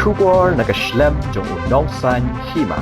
Shubor nakaslem jong unongsan Hima.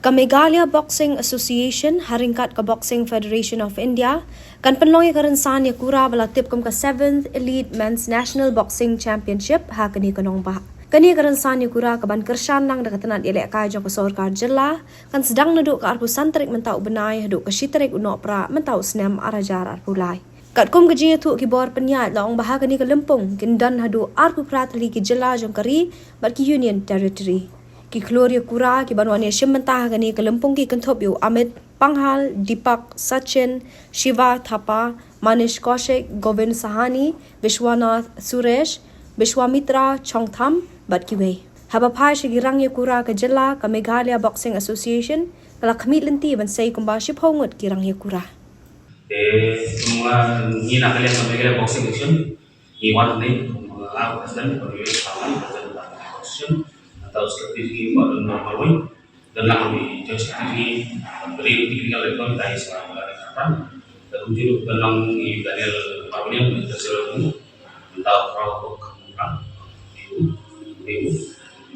Meghalaya Boxing Association, haringkat ka Boxing Federation of India, kan penlongi karensan Ïakura balatip ka 7th Elite Men's National Boxing Championship ha kani kanong bah. Kani karensan Ïakura kaban kersan lang dakatanat ilek ka jong kasorkar jela, kan sedang naduk ka arpu santrik mentau benai haduk ka shitarik unok pra mentau snem arajar arpulai. Kat kum gajinya tu kibor penyat laong bahag ni ke lempung kindan hadu arpu pratali ki jela jong kari bat ki Union Territory. Ki Khlur Ïakura ki banwani shimmentah gani ke lempung ki kentop yu Amit Panghal, Deepak, Sachin, Shiva Thapa, Manish Kaushik, Govind Sahani, Vishwanath Suresh, Vishwamitra Chongtham bat ki wei. Habapai shigirang Ïakura ke jela ka Meghalaya Boxing Association kala khamit lenti ban sei kumba shiphongut kirang Ïakura. Semua ini nak kalian sampai boxing action, iwan ni, mengalah presiden, pemilik kawan, presiden boxing, atau strategi baru normal way, dan nak lebih jauh strategi beri technical level dari sekarang mulai kapan, dan untuk dalam ini Daniel Pawlian berhasil untuk tahu kamu itu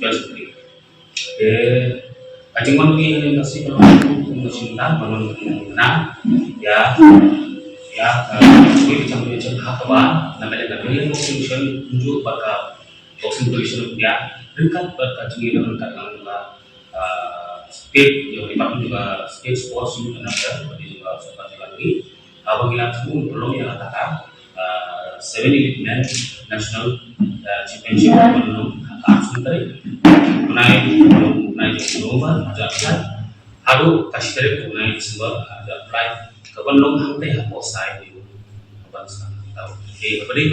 jauh strategi. Kacang mandi yang nasi cinta menang ya kita macam apa namanya boxing tunjuk pada boxing federation ya dekat berkacang ini dekat dengan state yang dipakai juga state sports unit ada juga seperti lagi apabila semua belum yang katakan 7 Elite Men National Championship belum sebentar naik global jangan haru kasih tarik naik semua ada flight kapan long hantai hapo sai itu kapan sekarang tahu beri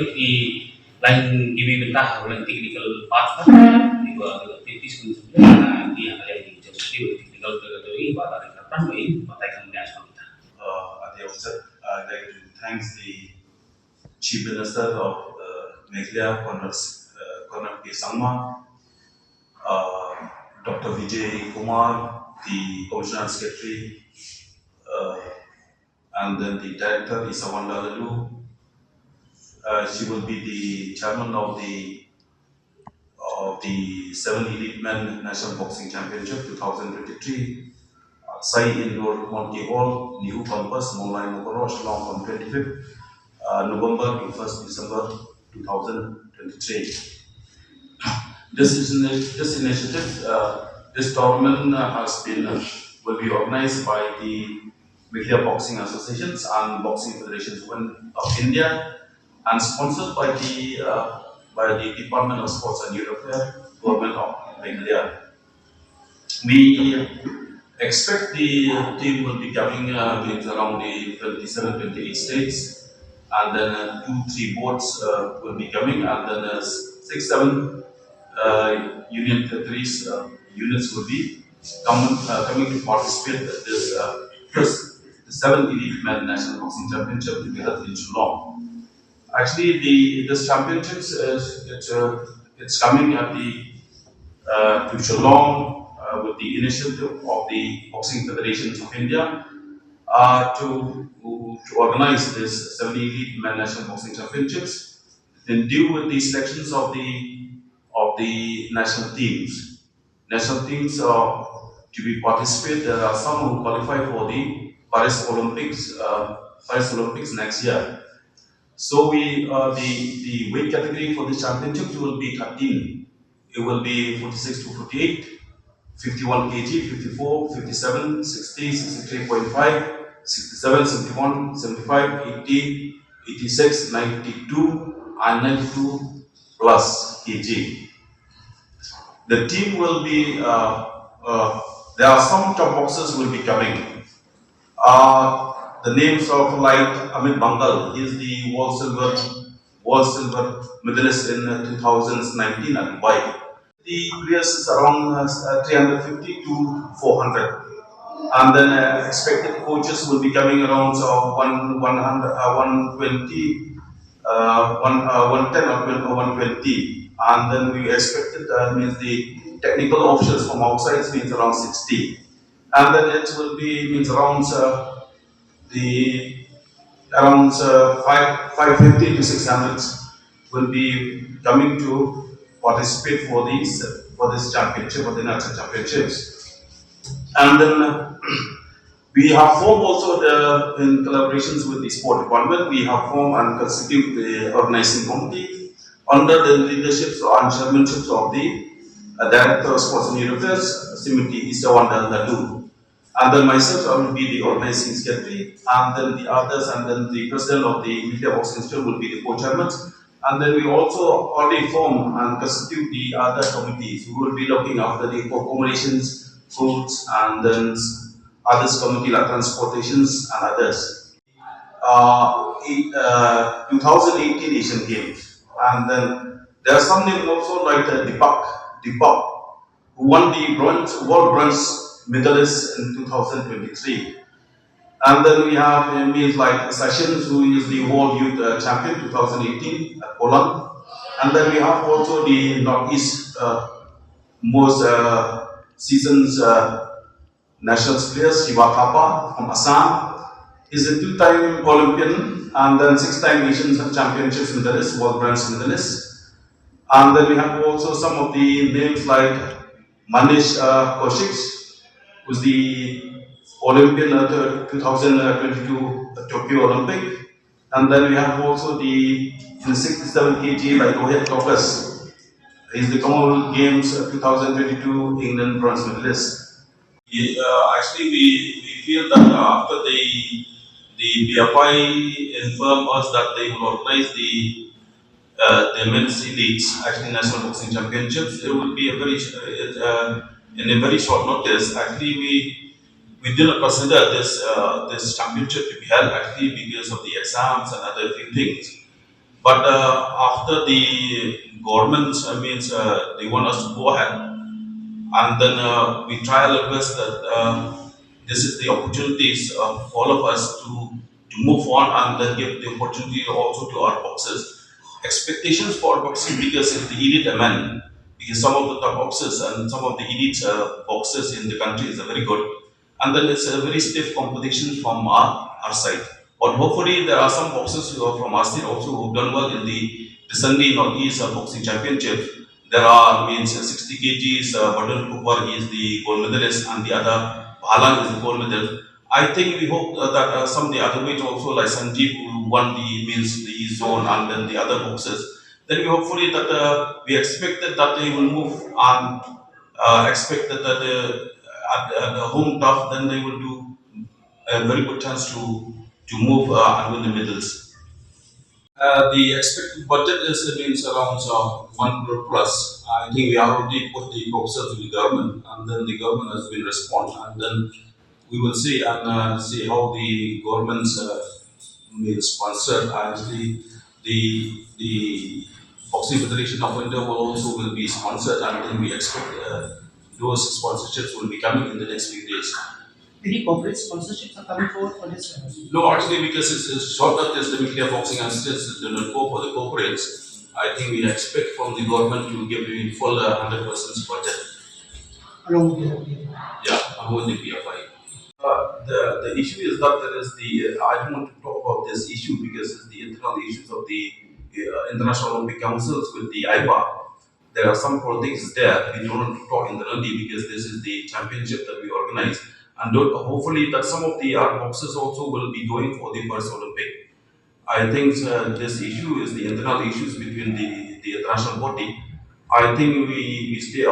lain gibi bentah lain technical part juga titis sebenarnya dia ada yang jadi technical dari pada kapan ini mataikan dia semua kita. At the outset, I'd like to thank the Chief Minister of Meghalaya, Colonel P. Sangma, Dr. Vijay Kumar, the Commissioner Secretary, and then the Director Isawanda Lalu. She will be the chairman of the 7 Elite Men National Boxing Championship 2023. Sai Indoor Monty Hall, New Campus, Mulai Mokoro, Shillong from 25th November to 1st December 2023. This initiative, this tournament will be organized by the Meghalaya Boxing Associations and Boxing Federations of India and sponsored by the Department of Sports and Youth Affairs, Government of Meghalaya. We expect the team will be coming with around the 27-28 states, and then 2-3 boards will be coming, and then 6-7 union territories units will be coming to participate in this first 7 Elite Men National Boxing Championship to be held in Shillong. Actually, this championship it's coming at to Shillong with the initiative of the Boxing Federations of India to organize this 7 Elite Men National Boxing Championships, then deal with the selections of the national teams. National teams to be participate. There are some who qualify for the Paris Olympics next year. So the weight category for the championship will be 13. It will be 46 to 48, 51 kg, 54, 57, 60, 63.5, 67, 71, 75, 80, 86, 92, and 92 plus kg. The team will be, there are some top boxers will be coming. The names of like Amit Bangal, he is the world silver medalist in 2019 at Dubai. The players is around 350 to 400. And then expected coaches will be coming around 120, 110 or 120. And then we expected means the technical options from outside means around 60. And then it will be means around 550 to 600 will be coming to participate for this championship, for the national championships. And then we have formed also in collaborations with the sport department. We have formed and constitute the organizing committee under the leaderships and chairmanships of the Director of Sports and Youth Affairs, Simiti Isawanda Lalu. And then myself, I will be the organizing secretary, and then the others, and then the president of the Media Boxing Institute will be the co-chairman. And then we also already form and constitute the other committees who will be looking after the accommodations, foods, and then others committee like transportations and others. 2018 Asian Games, and then there are some names also like Deepak, who won the world bronze medalist in 2023. And then we have names like Sessions, who is the world youth champion 2018 at Poland. And then we have also the Northeast most seasons national players, Ïakura from Assam. He's a two-time Olympian and then six-time Asian Championships medalist, world bronze medalist. And then we have also some of the names like Manish Kaushik, who's the Olympian 2022 Tokyo Olympic. And then we have also in the 67 kg like Rohit Tokas. He's the Commonwealth Games 2022 England bronze medalist. Actually, we feel that after the BFI informed us that they will organize the men's elites, actually national boxing championships, it will be in a very short notice. Actually, we did not consider this championship to be held actually because of the exams and other few things. But after the government, they want us to go ahead, and then we try our best that this is the opportunities for all of us to move on and then give the opportunity also to our boxers. Expectations for boxing because it's the elite men, because some of the top boxers and some of the elite boxers in the country is very good, and then it's a very stiff competition from our side. But hopefully there are some boxers who are from our side also who've done well in the recently Northeast Boxing Championship. There are 60 kgs, Badal Kupar is the gold medalist and the other Bhalan is the gold medal. I think we hope that some of the other weight also like Sanjeev who won the zone and then the other boxers. Then we hopefully that we expected that they will move and expected that at the home turf then they will do a very good chance to move and win the medals. The expected budget means around 1 crore plus. I think we already put the proposal to the government, and then the government has been respond, and then we will see and see how the government's will sponsor. Actually, the Boxing Federation of India will be sponsored, and then we expect those sponsorships will be coming in the next few days. Any corporate sponsorships are coming forward for this? No, actually, because it's short notice, the media boxing and states do not go for the corporates. I think we expect from the government to give the full 100% budget. Along with the Yeah, along with the PFI. The issue is that there is I don't want to talk about this issue because it's the internal issues of the International Olympic Councils with the IPA. There are some politics there. We don't want to talk internally because this is the championship that we organize. And hopefully that some of the art boxers also will be going for the first Olympic. I think this issue is the internal issues between the international body. I think we stay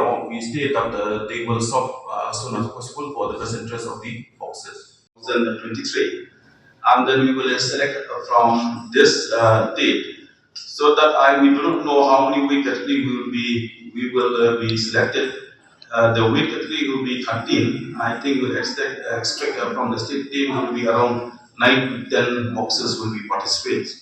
that they will solve as soon as possible for the best interest of the boxers. 2023, and then we will select from this date, so that we do not know how many weight category we will be selected. The weight category will be 13. I think we expect from the state team will be around 9 to 10 boxers will be participate.